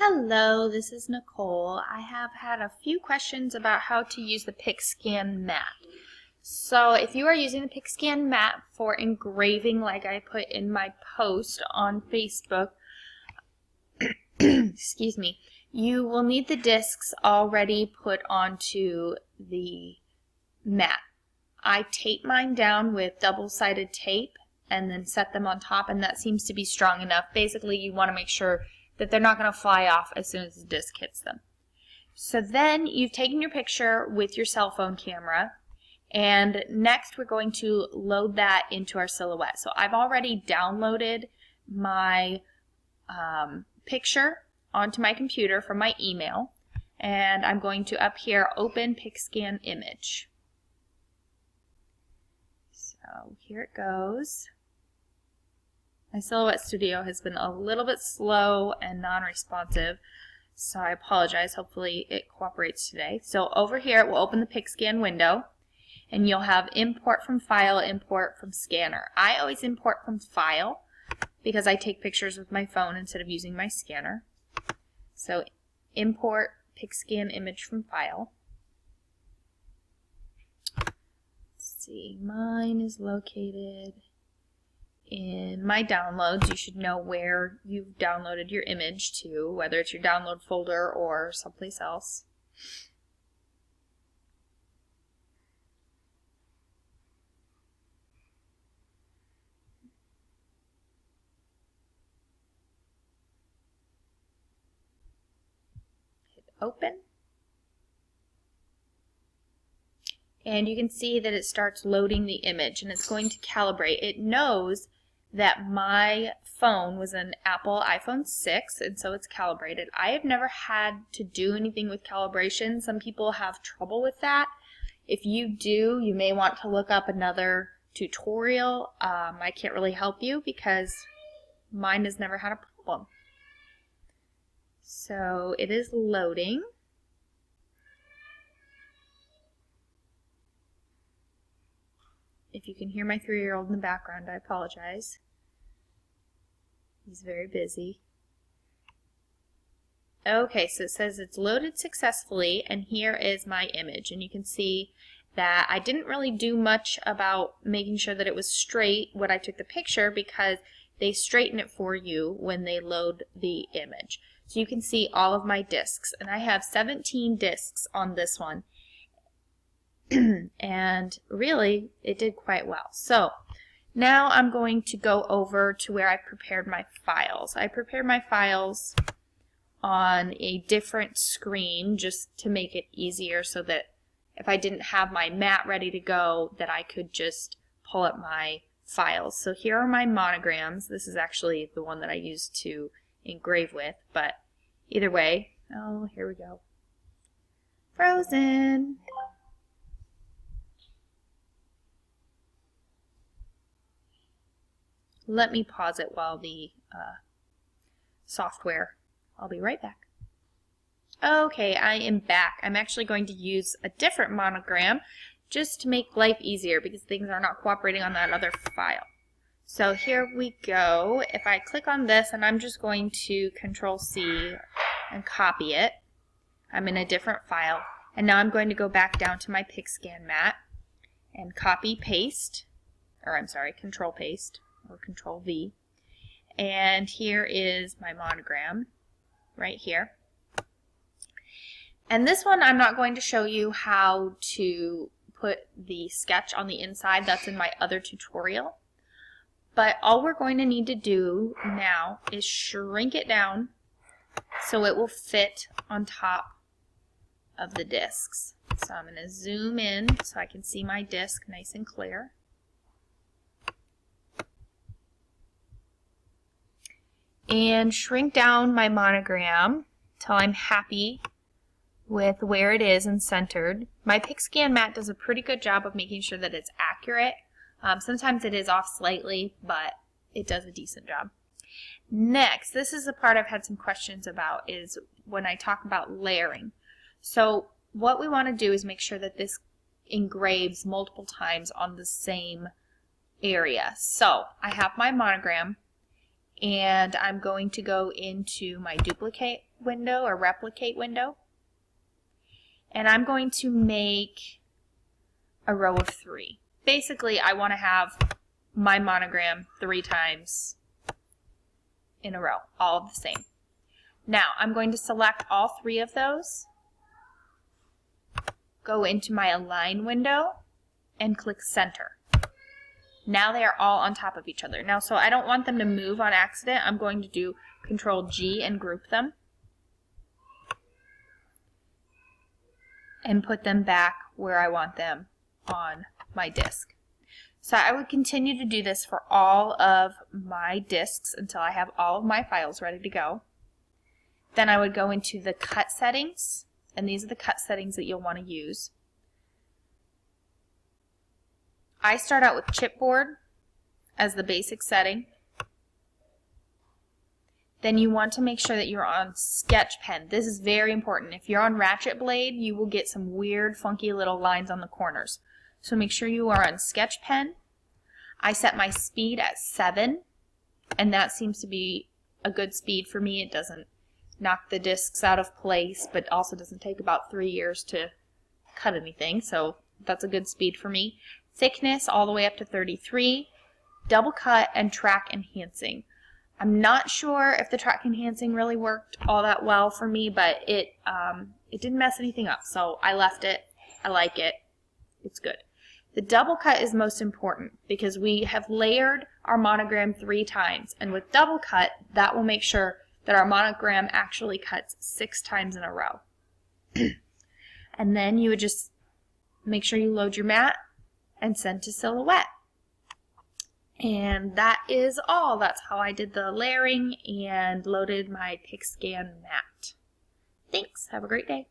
Hello, this is Nicole. I have had a few questions about how to use the PixScan mat. So if you are using the PixScan mat for engraving like I put in my post on Facebook, excuse me, you will need the discs already put onto the mat. I tape mine down with double-sided tape and then set them on top, and that seems to be strong enough. Basically, you want to make sure that they're not going to fly off as soon as the disc hits them. So then you've taken your picture with your cell phone camera, and next we're going to load that into our Silhouette. So I've already downloaded my picture onto my computer from my email, and I'm going to up here open PixScan image. So here it goes. My Silhouette Studio has been a little bit slow and non-responsive, so I apologize. Hopefully it cooperates today. So over here it will open the PixScan window, and you'll have import from file, import from scanner. I always import from file because I take pictures with my phone instead of using my scanner. So import PixScan image from file. Let's see, mine is located in my downloads. You should know where you've downloaded your image to, whether it's your download folder or someplace else. Hit open. And you can see that it starts loading the image, and it's going to calibrate. It knows that my phone was an Apple iPhone 6, and so it's calibrated. I have never had to do anything with calibration. Some people have trouble with that. If you do, you may want to look up another tutorial. I can't really help you because mine has never had a problem. So it is loading. If you can hear my 3-year-old in the background, I apologize. He's very busy. Okay, so it says it's loaded successfully, and here is my image. And you can see that I didn't really do much about making sure that it was straight when I took the picture, because they straighten it for you when they load the image. So you can see all of my discs, and I have 17 discs on this one. And really, it did quite well. So now I'm going to go over to where I prepared my files. I prepared my files on a different screen just to make it easier, so that if I didn't have my mat ready to go, that I could just pull up my files. So here are my monograms. This is actually the one that I used to engrave with, but either way, oh, here we go. Frozen. Let me pause it while the software, I'll be right back. Okay, I am back. I'm actually going to use a different monogram just to make life easier because things are not cooperating on that other file. So here we go. If I click on this, and I'm just going to Control-C and copy it. I'm in a different file. And now I'm going to go back down to my PixScan mat and copy-paste, or I'm sorry, Control-Paste. Or Control-V, and here is my monogram right here. And this one I'm not going to show you how to put the sketch on the inside. That's in my other tutorial. But all we're going to need to do now is shrink it down so it will fit on top of the discs. So I'm going to zoom in so I can see my disc nice and clear. And shrink down my monogram till I'm happy with where it is and centered. My PixScan mat does a pretty good job of making sure that it's accurate. Sometimes it is off slightly, but it does a decent job. Next, this is the part I've had some questions about, is when I talk about layering. So what we want to do is make sure that this engraves multiple times on the same area. So I have my monogram, and I'm going to go into my duplicate window or replicate window, and I'm going to make a row of 3. Basically, I want to have my monogram 3 times in a row, all of the same. Now, I'm going to select all 3 of those, go into my Align window, and click Center. Now they are all on top of each other. Now, so I don't want them to move on accident, I'm going to do Control G and group them, and put them back where I want them on my disc. So I would continue to do this for all of my discs until I have all of my files ready to go. Then I would go into the cut settings, and these are the cut settings that you'll want to use. I start out with chipboard as the basic setting. Then you want to make sure that you're on sketch pen. This is very important. If you're on ratchet blade, you will get some weird, funky little lines on the corners. So make sure you are on sketch pen. I set my speed at 7, and that seems to be a good speed for me. It doesn't knock the discs out of place, but also doesn't take about 3 years to cut anything, so that's a good speed for me. Thickness all the way up to 33, double cut, and track enhancing. I'm not sure if the track enhancing really worked all that well for me, but it didn't mess anything up, so I left it. I like it. It's good. The double cut is most important because we have layered our monogram 3 times, and with double cut, that will make sure that our monogram actually cuts 6 times in a row. And then you would just make sure you load your mat and send to Silhouette. And that is all. That's how I did the layering and loaded my PixScan mat. Thanks. Have a great day.